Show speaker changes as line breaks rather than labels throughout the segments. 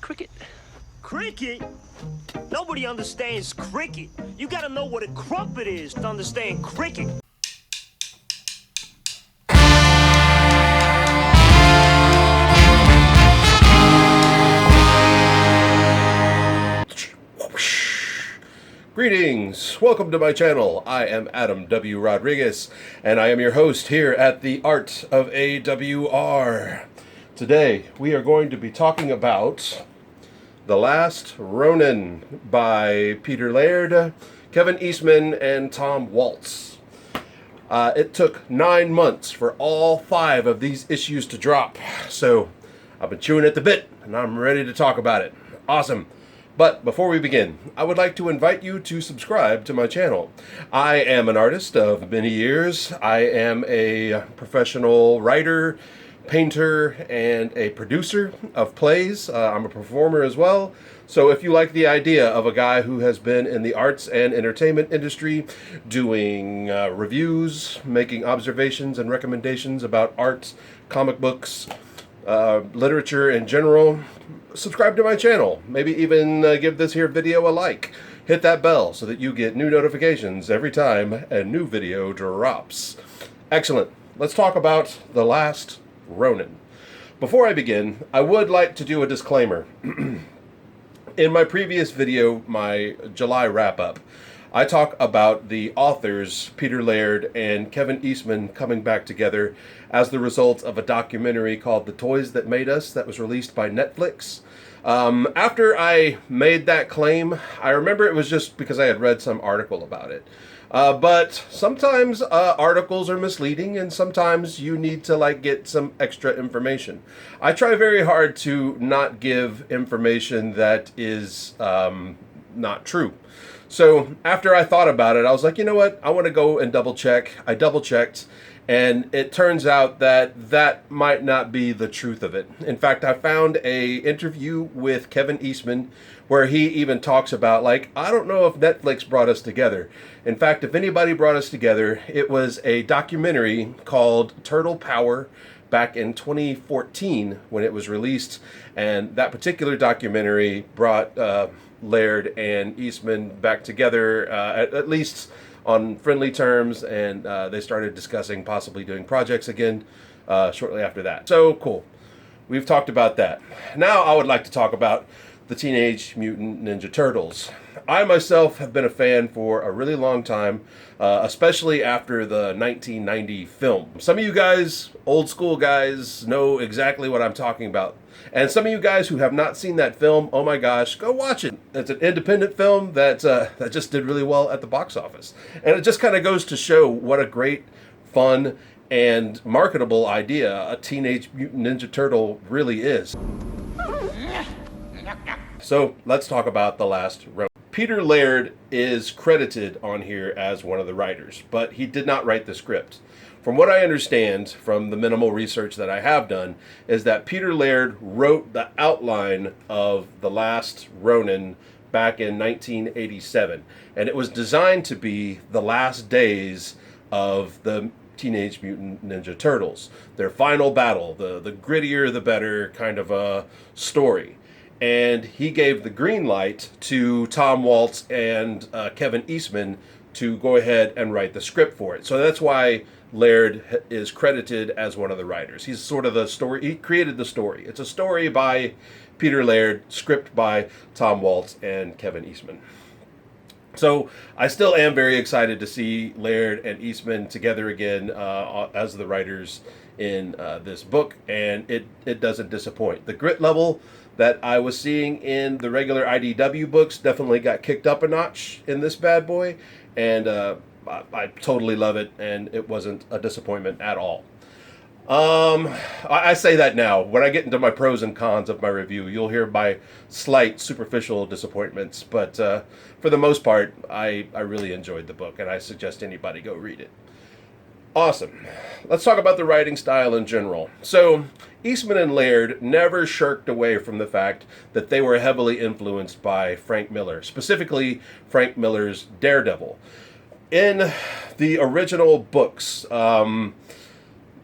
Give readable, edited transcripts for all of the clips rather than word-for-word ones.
cricket?
Cricket? Nobody understands cricket. You gotta know what a crumpet is to understand cricket.
Greetings! Welcome to my channel. I am Adam W. Rodriguez, and I am your host here at the Art of AWR. Today, we are going to be talking about The Last Ronin by Peter Laird, Kevin Eastman, and Tom Waltz. It took 9 months for all 5 of these issues to drop, so I've been chewing at the bit, and I'm ready to talk about it. Awesome! But before we begin, I would like to invite you to subscribe to my channel. I am an artist of many years. I am a professional writer, painter, and a producer of plays. I'm a performer as well. So if you like the idea of a guy who has been in the arts and entertainment industry doing reviews, making observations and recommendations about art, comic books, literature in general, subscribe to my channel. Maybe even give this here video a like. Hit that bell so that you get new notifications every time a new video drops. Excellent. Let's talk about The Last Ronin. Before I begin, I would like to do a disclaimer. In my previous video, my July wrap-up, I talk about the authors, Peter Laird and Kevin Eastman, coming back together as the result of a documentary called The Toys That Made Us that was released by Netflix. After I made that claim, I remember it was just because I had read some article about it. But sometimes articles are misleading, and sometimes you need to get some extra information. I try very hard to not give information that is not true. So after I thought about it, I was like, you know what? I want to go and double check. I double checked, and it turns out that that might not be the truth of it. In fact, I found a interview with Kevin Eastman where he even talks about, I don't know if Netflix brought us together. In fact, if anybody brought us together, it was a documentary called Turtle Power back in 2014 when it was released. And that particular documentary brought Laird and Eastman back together, at least on friendly terms, and they started discussing possibly doing projects again shortly after that. So cool. We've talked about that. Now I would like to talk about the Teenage Mutant Ninja Turtles. I myself have been a fan for a really long time, especially after the 1990 film. Some of you guys, old school guys, know exactly what I'm talking about. And some of you guys who have not seen that film, oh my gosh, go watch it. It's an independent film that just did really well at the box office. And it just kind of goes to show what a great, fun, and marketable idea a Teenage Mutant Ninja Turtle really is. So let's talk about The Last Ronin. Peter Laird is credited on here as one of the writers, but he did not write the script. From what I understand from the minimal research that I have done is that Peter Laird wrote the outline of The Last Ronin back in 1987, and it was designed to be the last days of the Teenage Mutant Ninja Turtles, their final battle, the grittier the better kind of a story. And he gave the green light to Tom Waltz and Kevin Eastman to go ahead and write the script for it. So that's why Laird is credited as one of the writers. He's sort of the story, he created the story. It's a story by Peter Laird, script by Tom Waltz and Kevin Eastman. So I still am very excited to see Laird and Eastman together again as the writers in this book, and it doesn't disappoint. The grit level that I was seeing in the regular IDW books definitely got kicked up a notch in this bad boy, and I totally love it, and it wasn't a disappointment at all. I say that now. When I get into my pros and cons of my review, you'll hear my slight superficial disappointments, but for the most part, I really enjoyed the book, and I suggest anybody go read it. Awesome. Let's talk about the writing style in general. So, Eastman and Laird never shirked away from the fact that they were heavily influenced by Frank Miller, specifically Frank Miller's Daredevil. In the original books,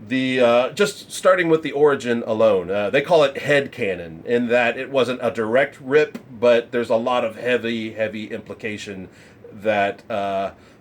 The just starting with the origin alone, they call it head canon in that it wasn't a direct rip, but there's a lot of heavy implication that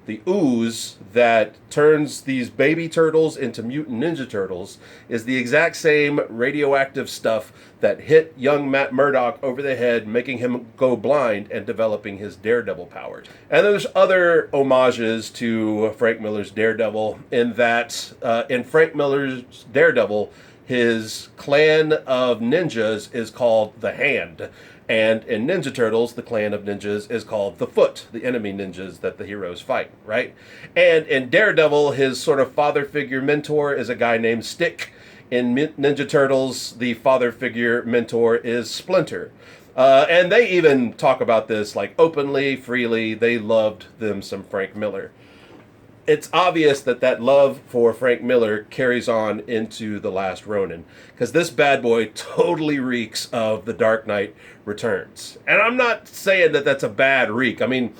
the ooze that turns these baby turtles into mutant ninja turtles is the exact same radioactive stuff that hit young Matt Murdock over the head, making him go blind and developing his Daredevil powers. And there's other homages to Frank Miller's Daredevil in that in Frank Miller's Daredevil, his clan of ninjas is called the Hand. And in Ninja Turtles, the clan of ninjas is called the Foot, the enemy ninjas that the heroes fight, right? And in Daredevil, his sort of father figure mentor is a guy named Stick. In Ninja Turtles, the father figure mentor is Splinter. And they even talk about this like openly, freely. They loved them some Frank Miller. It's obvious that that love for Frank Miller carries on into The Last Ronin, because this bad boy totally reeks of The Dark Knight Returns. And I'm not saying that that's a bad reek. I mean,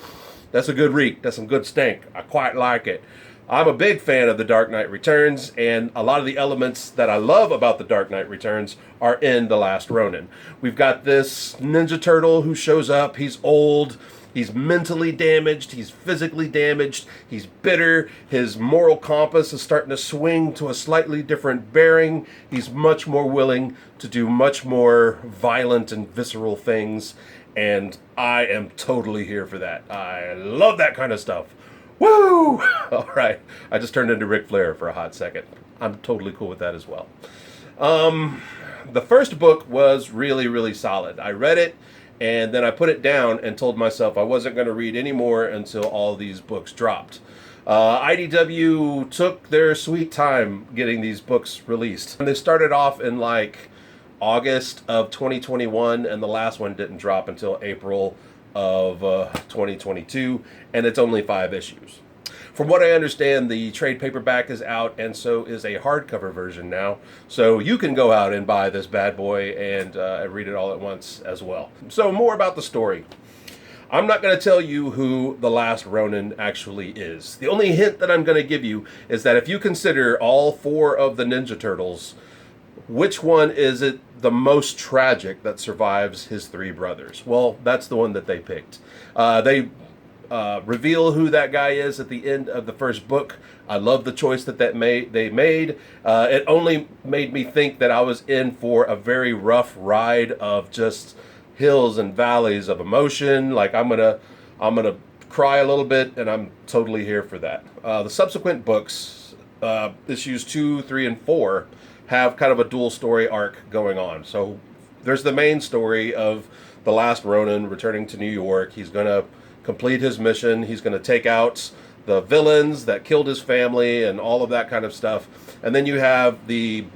that's a good reek. That's some good stink. I quite like it. I'm a big fan of The Dark Knight Returns, and a lot of the elements that I love about The Dark Knight Returns are in The Last Ronin. We've got this Ninja Turtle who shows up. He's old. He's mentally damaged, he's physically damaged, he's bitter, his moral compass is starting to swing to a slightly different bearing. He's much more willing to do much more violent and visceral things, and I am totally here for that. I love that kind of stuff. Woo! All right, I just turned into Ric Flair for a hot second. I'm totally cool with that as well. The first book was really solid. I read it, and then I put it down and told myself I wasn't going to read any more until all these books dropped. IDW took their sweet time getting these books released. And they started off in like August of 2021, and the last one didn't drop until April of 2022, and it's only 5 issues. From what I understand, the trade paperback is out, and so is a hardcover version now. So you can go out and buy this bad boy and read it all at once as well. So more about the story. I'm not going to tell you who the Last Ronin actually is. The only hint that I'm going to give you is that if you consider all 4 of the Ninja Turtles, which one is it the most tragic that survives his 3 brothers? Well, that's the one that they picked. They reveal who that guy is at the end of the first book. I love the choice that they made. It only made me think that I was in for a very rough ride of just hills and valleys of emotion. Like I'm gonna cry a little bit, and I'm totally here for that. The subsequent books, issues 2, 3, and 4, have kind of a dual story arc going on. So there's the main story of the Last Ronin returning to New York. He's gonna complete his mission. He's going to take out the villains that killed his family and all of that kind of stuff. And then you have the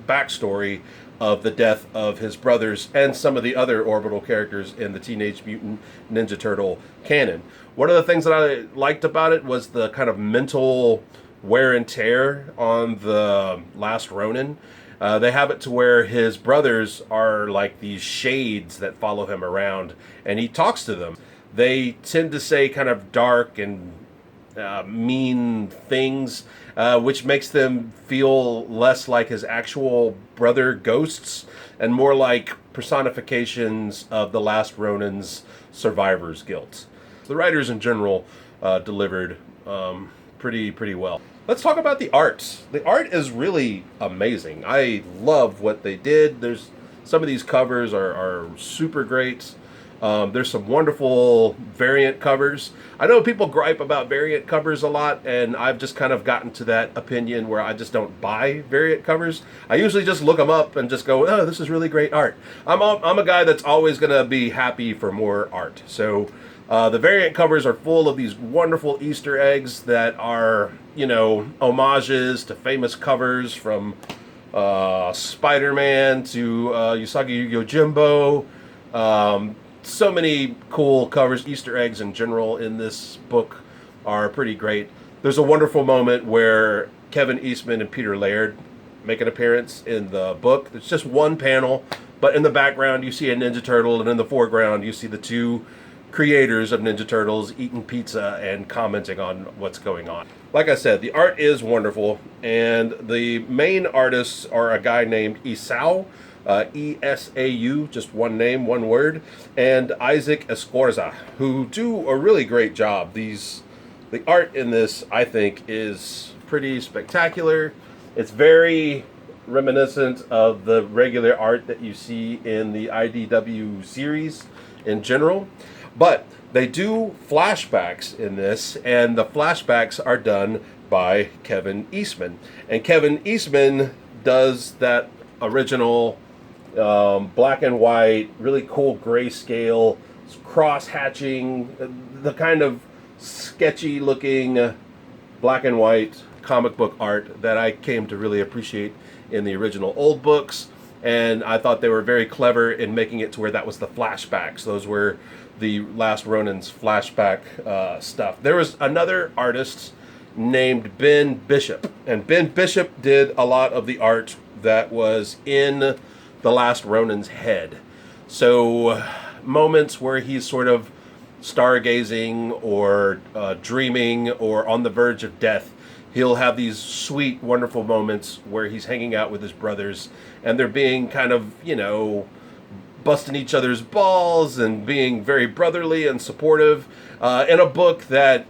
backstory of the death of his brothers and some of the other orbital characters in the Teenage Mutant Ninja Turtle canon. One of the things that I liked about it was the kind of mental wear and tear on the Last Ronin. They have it to where his brothers are like these shades that follow him around, and he talks to them. They tend to say kind of dark and mean things, which makes them feel less like his actual brother ghosts and more like personifications of the Last Ronin's survivor's guilt. The writers in general delivered pretty well. Let's talk about the art. The art is really amazing. I love what they did. There's some of these covers are super great. There's some wonderful variant covers. I know people gripe about variant covers a lot, and I've just kind of gotten to that opinion where I just don't buy variant covers. I usually just look them up and just go, oh, this is really great art. I'm a guy that's always going to be happy for more art. So the variant covers are full of these wonderful Easter eggs that are, homages to famous covers from Spider-Man to Usagi Yojimbo. So many cool covers. Easter eggs in general in this book are pretty great. There's a wonderful moment where Kevin Eastman and Peter Laird make an appearance in the book. It's just one panel, but in the background you see a Ninja Turtle, and in the foreground you see the 2 creators of Ninja Turtles eating pizza and commenting on what's going on. Like I said, the art is wonderful, and the main artists are a guy named Isao, Esau, just one name, one word, and Isaac Escorza, who do a really great job. The art in this, I think, is pretty spectacular. It's very reminiscent of the regular art that you see in the IDW series in general, but they do flashbacks in this, and the flashbacks are done by Kevin Eastman. And Kevin Eastman does that original black and white, really cool grayscale, cross-hatching, the kind of sketchy looking black and white comic book art that I came to really appreciate in the original old books. And I thought they were very clever in making it to where that was the flashbacks. Those were the last Ronin's flashback stuff. There was another artist named Ben Bishop, and Ben Bishop did a lot of the art that was in the last Ronin's head. So moments where he's sort of stargazing or dreaming or on the verge of death, he'll have these sweet, wonderful moments where he's hanging out with his brothers, and they're being kind of, busting each other's balls and being very brotherly and supportive. In a book that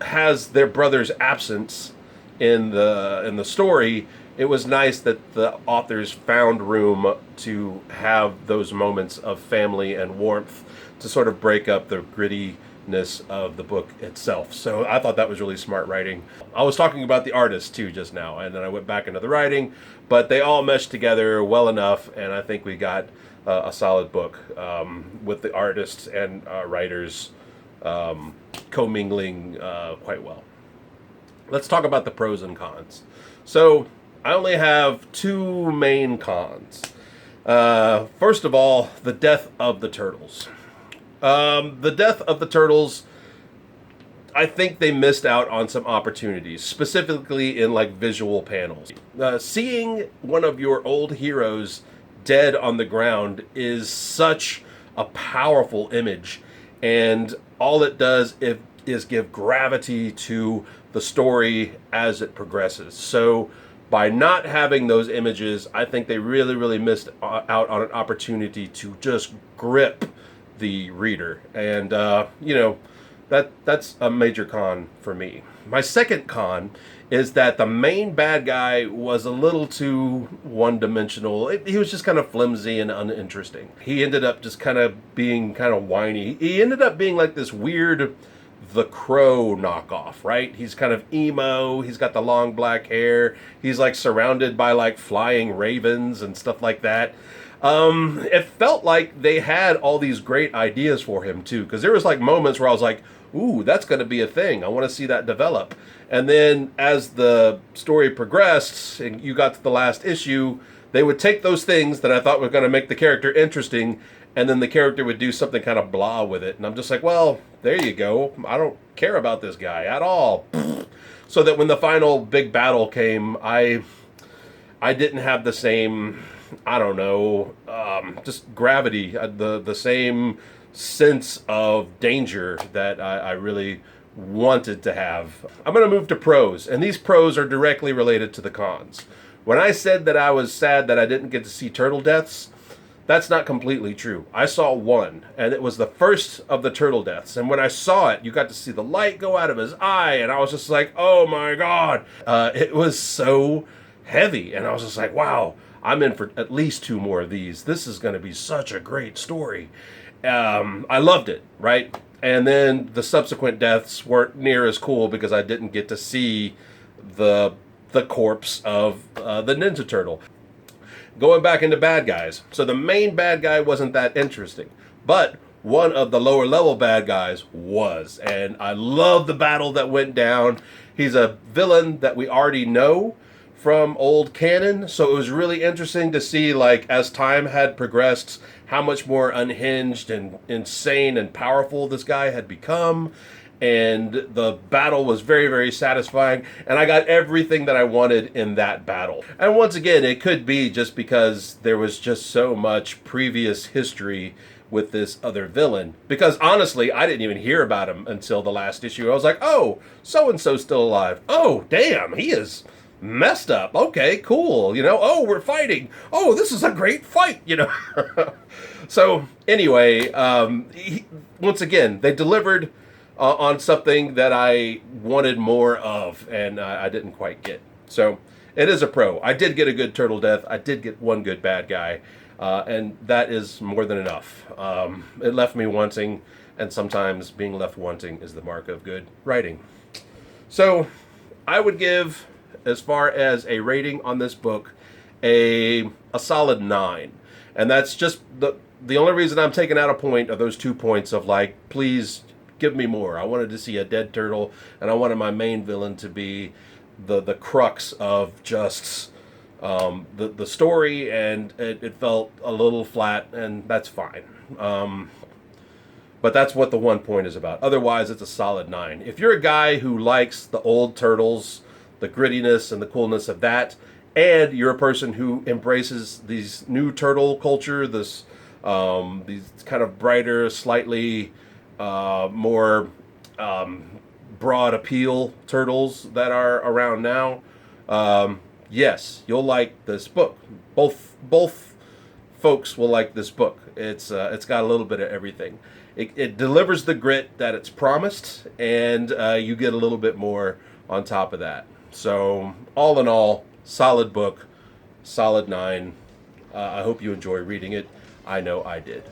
has their brother's absence in the story, it was nice that the authors found room to have those moments of family and warmth to sort of break up the grittiness of the book itself. So I thought that was really smart writing. I was talking about the artists too just now, and then I went back into the writing, but they all meshed together well enough, and I think we got a solid book with the artists and writers commingling quite well. Let's talk about the pros and cons. So I only have two main cons. First of all, the death of the turtles. The death of the turtles, I think they missed out on some opportunities, specifically in like visual panels. Seeing one of your old heroes dead on the ground is such a powerful image, and all it does is give gravity to the story as it progresses. So by not having those images, I think they really missed out on an opportunity to just grip the reader, and that's a major con for me. My second con is that the main bad guy was a little too one-dimensional. He was just kind of flimsy and uninteresting. He ended up just kind of being kind of whiny. He ended up being like this weird The Crow knockoff, right? He's kind of emo. He's got the long black hair. He's like surrounded by like flying ravens and stuff like that. It felt like they had all these great ideas for him too, because there was like moments where I was like, ooh, that's going to be a thing. I want to see that develop. And then as the story progressed and you got to the last issue, they would take those things that I thought were going to make the character interesting, and then the character would do something kind of blah with it. And I'm just like, well, there you go. I don't care about this guy at all. So that when the final big battle came, I didn't have the same, I don't know, just gravity, the same sense of danger that I really wanted to have. I'm going to move to pros, and these pros are directly related to the cons. When I said that I was sad that I didn't get to see turtle deaths, that's not completely true. I saw one, and it was the first of the turtle deaths. And when I saw it, you got to see the light go out of his eye, and I was just like, oh my God. It was so heavy, and I was just like, wow, I'm in for at least two more of these. This is going to be such a great story. I loved it, right? And then the subsequent deaths weren't near as cool because I didn't get to see the corpse of the Ninja Turtle. Going back into bad guys. So the main bad guy wasn't that interesting, but one of the lower level bad guys was. And I love the battle that went down. He's a villain that we already know from old canon, so it was really interesting to see, like, as time had progressed, how much more unhinged and insane and powerful this guy had become. And the battle was very satisfying, and I got everything that I wanted in that battle. And once again, it could be just because there was just so much previous history with this other villain. Because honestly, I didn't even hear about him until the last issue. I was like, oh, so-and-so's still alive. Oh, damn, he is messed up. Okay, cool. Oh, we're fighting. Oh, this is a great fight, So anyway, once again, they delivered on something that I wanted more of, and I didn't quite get. So it is a pro. I did get a good turtle death. I did get one good bad guy, and that is more than enough. It left me wanting, and sometimes being left wanting is the mark of good writing. So I would give, as far as a rating on this book, a solid 9. And that's just the only reason I'm taking out a point are those 2 points of like, please give me more. I wanted to see a dead turtle, and I wanted my main villain to be the crux of just the story, and it felt a little flat, and that's fine. But that's what the 1 point is about. Otherwise, it's a solid 9. If you're a guy who likes the old Turtles, the grittiness and the coolness of that, and you're a person who embraces these new turtle culture, these kind of brighter, slightly more broad appeal turtles that are around now, yes, you'll like this book. Both folks will like this book. It's got a little bit of everything. It delivers the grit that it's promised, and you get a little bit more on top of that. So all in all, solid book, solid 9. I hope you enjoy reading it. I know I did.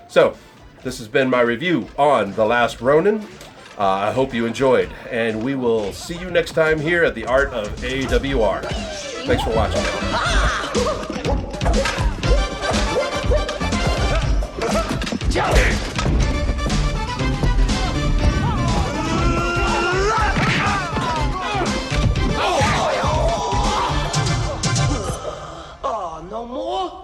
So this has been my review on The Last Ronin. I hope you enjoyed, and we will see you next time here at the Art of AWR. Thanks for watching.
Oh, no more?